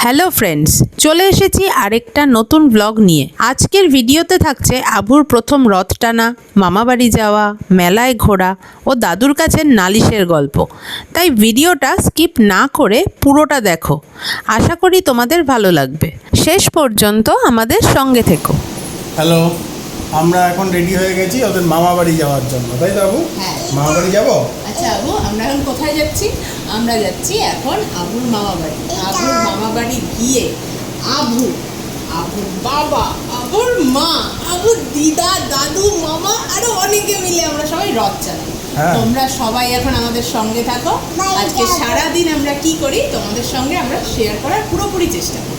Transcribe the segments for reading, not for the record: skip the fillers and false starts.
Hello friends, চলে এসেছি আরেকটা নতুন ব্লগ নিয়ে। আজকের ভিডিওতে থাকছে আভুর প্রথম রথ টানা, মামাবাড়ি যাওয়া, মেলায় ঘোরা ও দাদুর কাছে নালিশের গল্প। তাই ভিডিওটা স্কিপ না করে পুরোটা দেখো। আশা করি তোমাদের ভালো লাগবে। শেষ পর্যন্ত আমাদের সঙ্গে থেকো। হ্যালো, আমরা এখন রেডি হয়ে গেছি ওদের মামাবাড়ি যাওয়ার জন্য, তাই তো আবু? হ্যাঁ। মামাবাড়ি যাবো। আচ্ছা আবু, আমরা এখন কোথায় যাচ্ছি? আমরা যাচ্ছি এখন আবুর মামাবাড়ি। আবুর মামাবাড়ি গিয়ে আবুর বাবা, আবুর মা, আবুর দিদা, দাদু, মামা আরো অনেকে মিলে আমরা সবাই রথ চালাই। হ্যাঁ। তোমরা সবাই এখন আমাদের সঙ্গে থাকো। আজকে সারাদিন আমরা কি করি তোমাদের সঙ্গে আমরা শেয়ার করার পুরোপুরি চেষ্টা করি।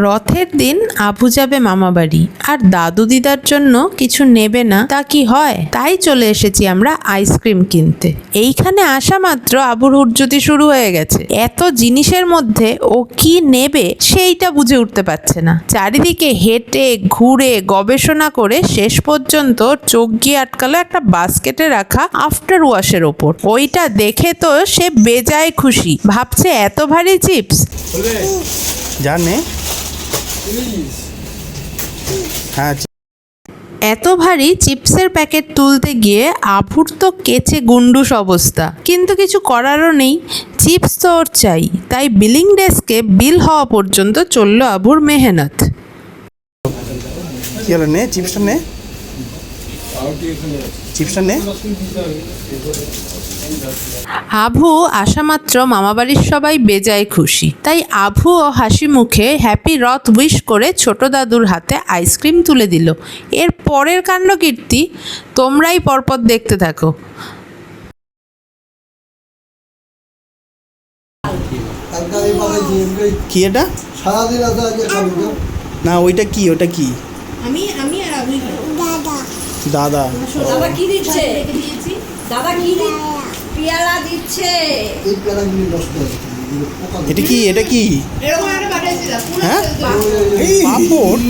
রথের দিন আভু যাবে মামাবাড়ি, আর দাদু দিদার জন্য কিছু নেবে না তা কি হয়? তাই চলে এসেছি আমরা আইসক্রিম কিনতে। এইখানে আসা মাত্র আবুর হুজ্জুতি শুরু হয়ে গেছে। এত জিনিসের মধ্যে ও কি নেবে সেইটা বুঝে উঠতে পারছে না। চারিদিকে হেঁটে ঘুরে গবেষণা করে শেষ পর্যন্ত চোখ গিয়ে আটকালো একটা বাস্কেটে রাখা আফটার ওয়াশের ওপর। ওইটা দেখে তো সে বেজায় খুশি, ভাবছে এত ভারী চিপস। জানে হ্যাঁ, এত ভারী চিপসের প্যাকেট তুলতে গিয়ে আভুর তো কেচে গুন্ডুস অবস্থা, কিন্তু কিছু করারও নেই। চিপস তো ওর চাই, তাই বিলিং ডেস্কে বিল হওয়া পর্যন্ত চলল আভুর মেহনত। কি হলো, নে চিপসটা নে, চিপসটা নে। আভু আসা মাত্র মামাবাড়ির সবাই বেজায় খুশি, তাই আভুও হাসি মুখে হ্যাপি রথ উইশ করে ছোট দাদুর হাতে আইসক্রিম তুলে দিল। এর পরের কাণ্ডকীর্তি তোমরাই পরপর দেখতে থাকো। কি এটা? না, ওইটা কি? ওটা কি? আমি আর আবুই দাদা। দাদা কি দিচ্ছে? দাদা কি পেয়ালা দিচ্ছে? এটা কি? এটা কি? এরকম একটা বাটাইছি না পুরো। হ্যাঁ, এই পাপড়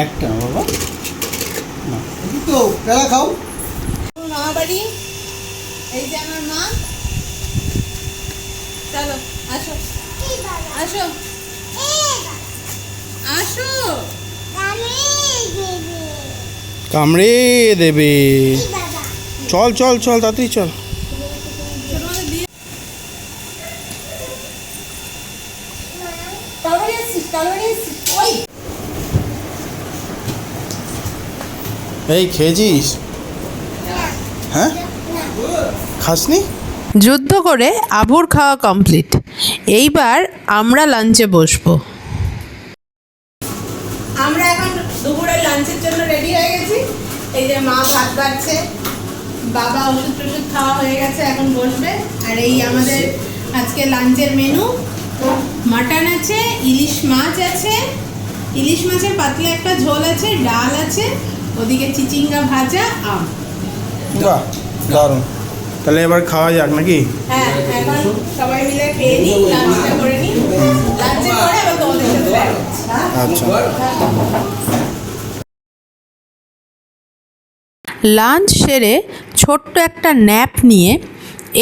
একটা না বাবা, না তো পেড়া খাও। মামাবাড়ি, এই যে আমার মা। চলো আসো আসো আসো। কামড়ে দেবে। চল চল চল, তাড়াতাড়ি চল। এই খেয়েছিস? হ্যাঁ, খাসনি? যুদ্ধ করে আভুর খাওয়া কমপ্লিট। এইবার আমরা লাঞ্চে বসবো। আমরা এখন দুপুরের লাঞ্চের জন্য রেডি হয়ে গেছি। এই যে মা ভাত বাড়ছে, বাবা ওষুধ টষুধ খাওয়া হয়ে গেছে, এখন বসবে। আর এই আমাদের আজকে লাঞ্চের মেনু, মাটন আছে, ইলিশ মাছ আছে, ইলিশ মাছের পাতলা একটা ঝোল আছে, ডাল আছে, ওদিকে চিচিঙ্গা ভাজা, আম। বাহ, দারুণ। তাহলে এবার খাওয়া যাক নাকি? হ্যাঁ, এখন সবাই মিলে খেয়ে নিই, লাঞ্চটা করে নিই। লাঞ্চের পরে আবার তোমাদের সাথে দেখা হচ্ছে। আচ্ছা। লাঞ্চ সেরে ছোট্ট একটা ন্যাপ নিয়ে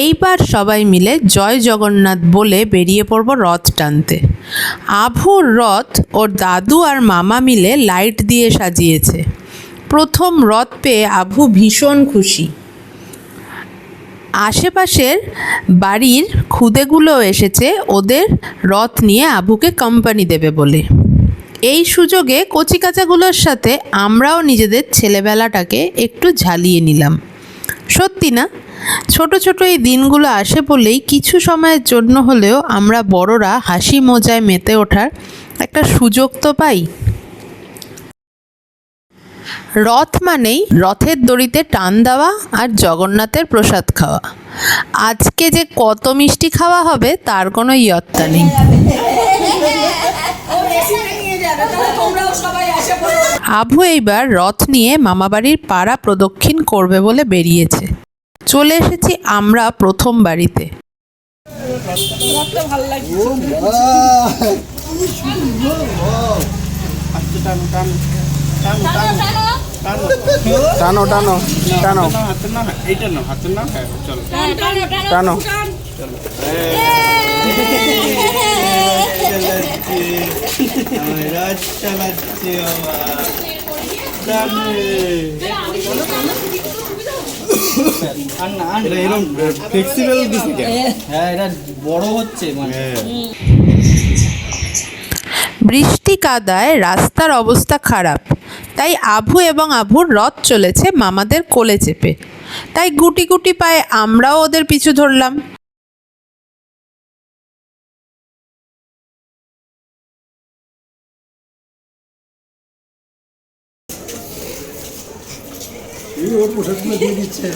এইবার সবাই মিলে জয় জগন্নাথ বলে বেরিয়ে পড়ব রথ টানতে। আভুর রথ ওর দাদু আর মামা মিলে লাইট দিয়ে সাজিয়েছে। প্রথম রথ পেয়ে আভু ভীষণ খুশি। আশেপাশের বাড়ির খুদেগুলো এসেছে ওদের রথ নিয়ে আভুকে কোম্পানি দেবে বলে। এই সুযোগে কচিকাচাগুলোর সাথে আমরাও নিজেদের ছেলেবেলাটাকে একটু ঝালিয়ে নিলাম। সত্যি না, ছোট ছোট এই দিনগুলো আসে বলেই কিছু সময়ের জন্য হলেও আমরা বড়রা হাসি মজায় মেতে ওঠার একটা সুযোগ তো পাই। রথ মানেই রথের দড়িতে টান দেওয়া আর জগন্নাথের প্রসাদ খাওয়া। আজকে যে কত মিষ্টি খাওয়া হবে তার কোনো ইয়ত্তা নেই। আভু এইবার রথ নিয়ে মামাবাড়ির পাড়া প্রদক্ষিণ করবে বলে বেরিয়েছে। চলে এসেছি আমরা প্রথম বাড়িতে। টানো টানো টানো টানো। আমার রথ চালাচ্ছে বাবা। এটা এরকম ফ্লেক্সিবল দিছে কেন? হ্যাঁ এটা বড় হচ্ছে মানে বৃষ্টি কাদায় রাস্তার অবস্থা খারাপ, তাই আভু এবং আভুর রথ চলেছে মামাদের কোলে চেপে। তাই গুটি গুটি পায়ে আমরাও ওদের পিছু ধরলাম। ওর পোশাকগুলো দিয়ে দিচ্ছে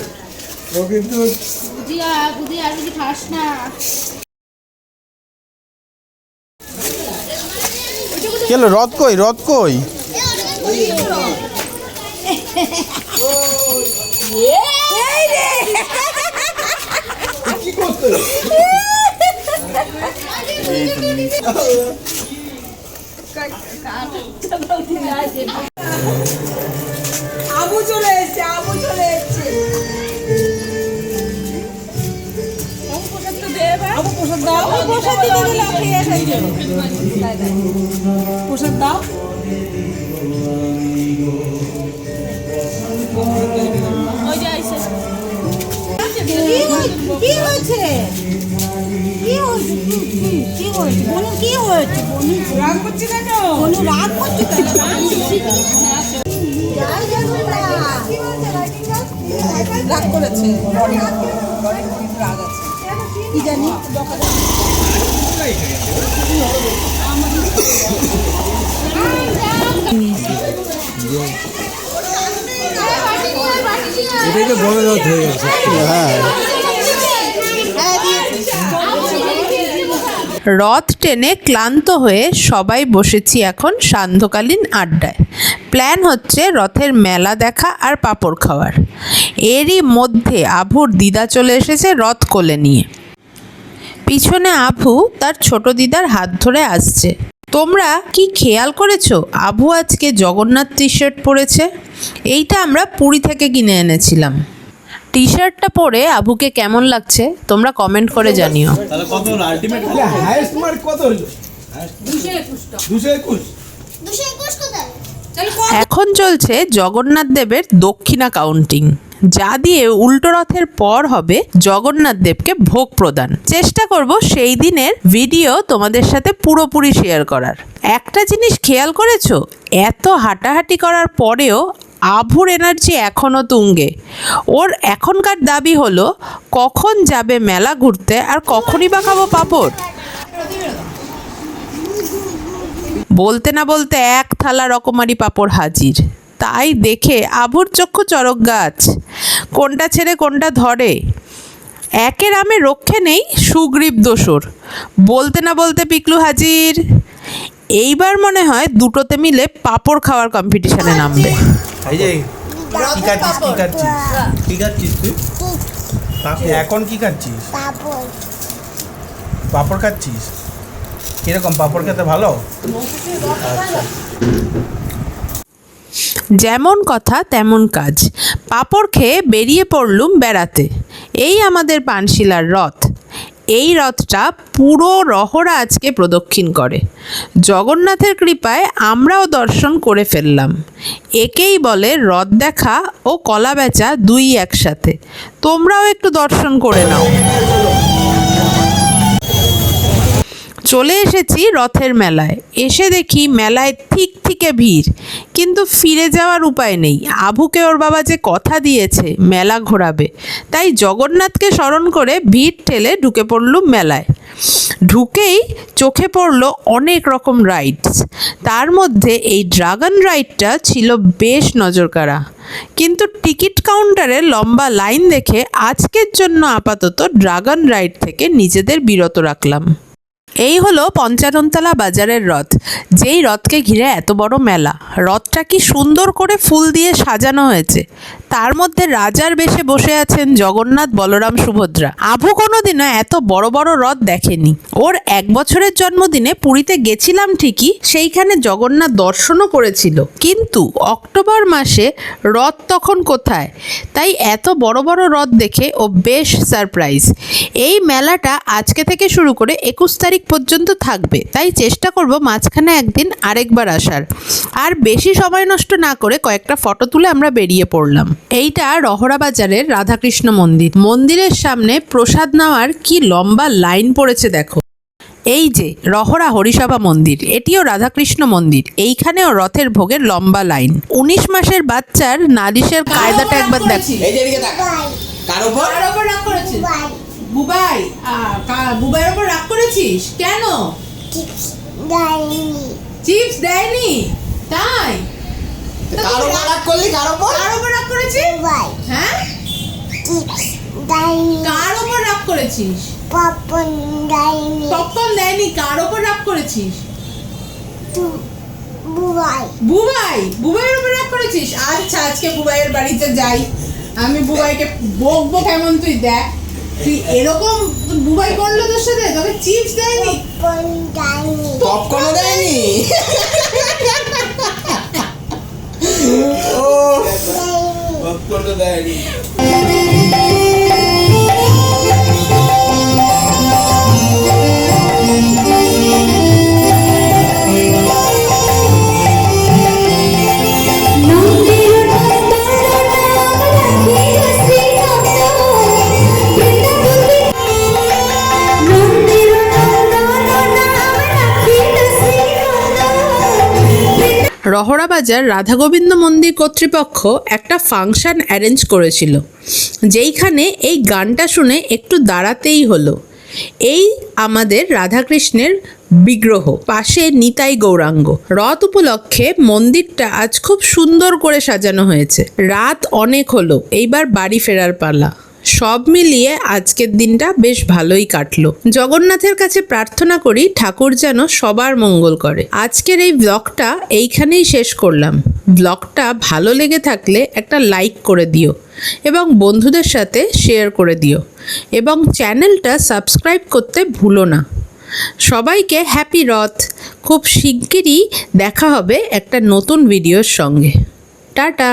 ও কিন্তু বুঝি আর কিছু খাস না। কেন রথ কই রথ কই? কি করতে আবু চলে এসেছে, আবু চলে এসেছে। আবু প্রসাদ দাও, প্রসাদ দিতে দিলাম, খেয়ে এসেছে। প্রসাদ দাও। কি হয়েছে? কি হয়েছে? কি হয়েছে? বনু কি হয়েছে? বনু রাগ করছে কেন? বনু রাগ করছে কেন? রাগ করেছে, রাগ আছে কি জানি। এটাই তো বড় রথ হয়ে গেছে। হ্যাঁ রথ টেনে ক্লান্ত হয়ে সবাই বসেছি এখন সান্ধ্যকালীন আড্ডায়। প্ল্যান হচ্ছে রথের মেলা দেখা আর পাঁপড় খাওয়ার। এরই মধ্যে আভুর দিদা চলে এসেছে রথ কোলে নিয়ে। পিছনে আভু তার ছোট দিদার হাত ধরে আসছে। তোমরা কি খেয়াল করেছো আভু আজকে জগন্নাথ টি শার্ট পরেছে? এইটা আমরা পুরী থেকে কিনে এনেছিলাম। টি শার্টটা পরে আভুকে কেমন লাগছে তোমরা কমেন্ট করে জানিও। তাহলে কত হলো আলটিমেট? হাইয়েস্ট মার্ক কত হলো? 221 কোথায়? এখন চলছে জগন্নাথ দেবের দক্ষিণা কাউন্টিং, যা দিয়ে উল্টো রথের পর হবে জগন্নাথ দেবকে ভোগ প্রদান। চেষ্টা করব সেই দিনের ভিডিও তোমাদের সাথে পুরোপুরি শেয়ার করার। একটা জিনিস খেয়াল করেছো, এত হাঁটাহাঁটি করার পরেও আভুর এনার্জি এখনও তুঙ্গে। ওর এখনকার দাবি হলো কখন যাবে মেলা ঘুরতে আর কখনই বা খাবো পাঁপড়। বলতে না বলতে এক থালা রকমারি পাঁপড় হাজির। তাই দেখে আভুর চক্ষু চড়ক গাছ, কোনটা ছেড়ে কোনটা ধরে। একের আমে রক্ষে নেই সুগ্রীব দোসর। বলতে না বলতে পিকলু হাজির। এইবার মনে হয় দুটোতে মিলে পাঁপড় খাওয়ার কম্পিটিশনে নামবে। এই যে কি খাচ্ছিস কি খাচ্ছিস কি খাচ্ছিস তুই? এখন কি খাচ্ছিস? পাঁপড় খাচ্ছিস? কিরকম পাঁপড় খেতে ভালো? আচ্ছা যেমন কথা তেমন কাজ। পাঁপড় খেয়ে বেরিয়ে পড়লুম বেড়াতে। এই আমাদের পানশিলার রথ। এই রথটা পুরো রহরা আজকে প্রদক্ষিণ করে। জগন্নাথের কৃপায় আমরাও দর্শন করে ফেললাম। একেই বলে রথ দেখা ও কলা বেচা দুই একসাথে। তোমরাও একটু দর্শন করে নাও। চলে এসেছি রথের মেলায়। এসে দেখি মেলায় ঠিক থেকে ভিড়, কিন্তু ফিরে যাওয়ার উপায় নেই। আভুকে ওর বাবা যে কথা দিয়েছে মেলা ঘোরাবে, তাই জগন্নাথকে স্মরণ করে ভিড় ঠেলে ঢুকে পড়লুম মেলায়। ঢুকেই চোখে পড়ল অনেক রকম রাইডস। তার মধ্যে এই ড্রাগন রাইডটা ছিল বেশ নজরকাড়া, কিন্তু টিকিট কাউন্টারে লম্বা লাইন দেখে আজকের জন্য আপাতত ড্রাগন রাইড থেকে নিজেদের বিরত রাখলাম। এই হলো পঞ্চাননতলা বাজারের রথ, যেই রথকে ঘিরে এত বড় মেলা। রথটা কি সুন্দর করে ফুল দিয়ে সাজানো হয়েছে। তার মধ্যে রাজার বেশে বসে আছেন জগন্নাথ, বলরাম, সুভদ্রা। আভু কোনোদিনও এত বড় বড় রথ দেখেনি। ওর 1 বছরের জন্মদিনে পুরীতে গেছিলাম ঠিকই, সেইখানে জগন্নাথ দর্শনও করেছিল, কিন্তু অক্টোবর মাসে রথ তখন কোথায়। তাই এত বড় বড় রথ দেখে ও বেশ সারপ্রাইজ। এই মেলাটা আজকে থেকে শুরু করে 21 তারিখ পর্যন্ত থাকবে, তাই চেষ্টা করব মাঝখানে একদিন আরেকবার আসার। আর বেশি সময় নষ্ট না করে কয়েকটা ফটো তুলে আমরা বেরিয়ে পড়লাম। এইটা রহরা বাজারের রাধাকৃষ্ণ মন্দির। মন্দিরের সামনে প্রসাদ নেওয়ার কি লম্বা লাইন পড়েছে দেখো। এই যে রহরা হরিসভা মন্দির, এটিও রাধাকৃষ্ণ মন্দির। এইখানেও রথের ভোগের লম্বা লাইন। 19 মাসের বাচ্চার নালিশের কায়দাটা একবার দেখো। এই যে এদিকে তাকা। কার উপর? কার ওপর রাগ করেছিস? বুবাই। বুবাইয়ের ওপর রাগ করেছিস কেন? চিপস দেয়নি তাই? কার উপর রাগ করলি? কার উপর? কার ওপর রাগ করেছিস? হ্যাঁ, কার ওপর রাগ করেছিস? পপকর্ন দেয়নি, কার ওপর রাগ করেছিস? বুবাইয়ের ওপর রাগ করেছিস? আচ্ছা, আজকে বুবাইয়ের বাড়িতে যাই, আমি বুবাইকে বকবো কেমন তুই দেখ। তুই এরকম বুবাই করলো তোর সাথে, তোকে চিপস দেয়নি? পপকর্ন দেয়নি? ও পপকর্ন দেয়নি। রহরা বাজার রাধা গোবিন্দ মন্দির কর্তৃপক্ষ একটা ফাংশন অ্যারেঞ্জ করেছিল, যেইখানে এই গানটা শুনে একটু দাঁড়াতেই হলো। এই আমাদের রাধাকৃষ্ণের বিগ্রহ, পাশে নিতাই গৌরাঙ্গ। রথ উপলক্ষে মন্দিরটা আজ খুব সুন্দর করে সাজানো হয়েছে। রাত অনেক হলো, এইবার বাড়ি ফেরার পালা। সব মিলিয়ে আজকের দিনটা বেশ ভালোই কাটলো। জগন্নাথের কাছে প্রার্থনা করি ঠাকুর যেন সবার মঙ্গল করে। আজকের এই ব্লগটা এইখানেই শেষ করলাম। ব্লগটা ভালো লেগে থাকলে একটা লাইক করে দিও এবং বন্ধুদের সাথে শেয়ার করে দিও এবং চ্যানেলটা সাবস্ক্রাইব করতে ভুলো না। সবাইকে হ্যাপি রথ। খুব শিগগিরই দেখা হবে একটা নতুন ভিডিওর সঙ্গে। টাটা।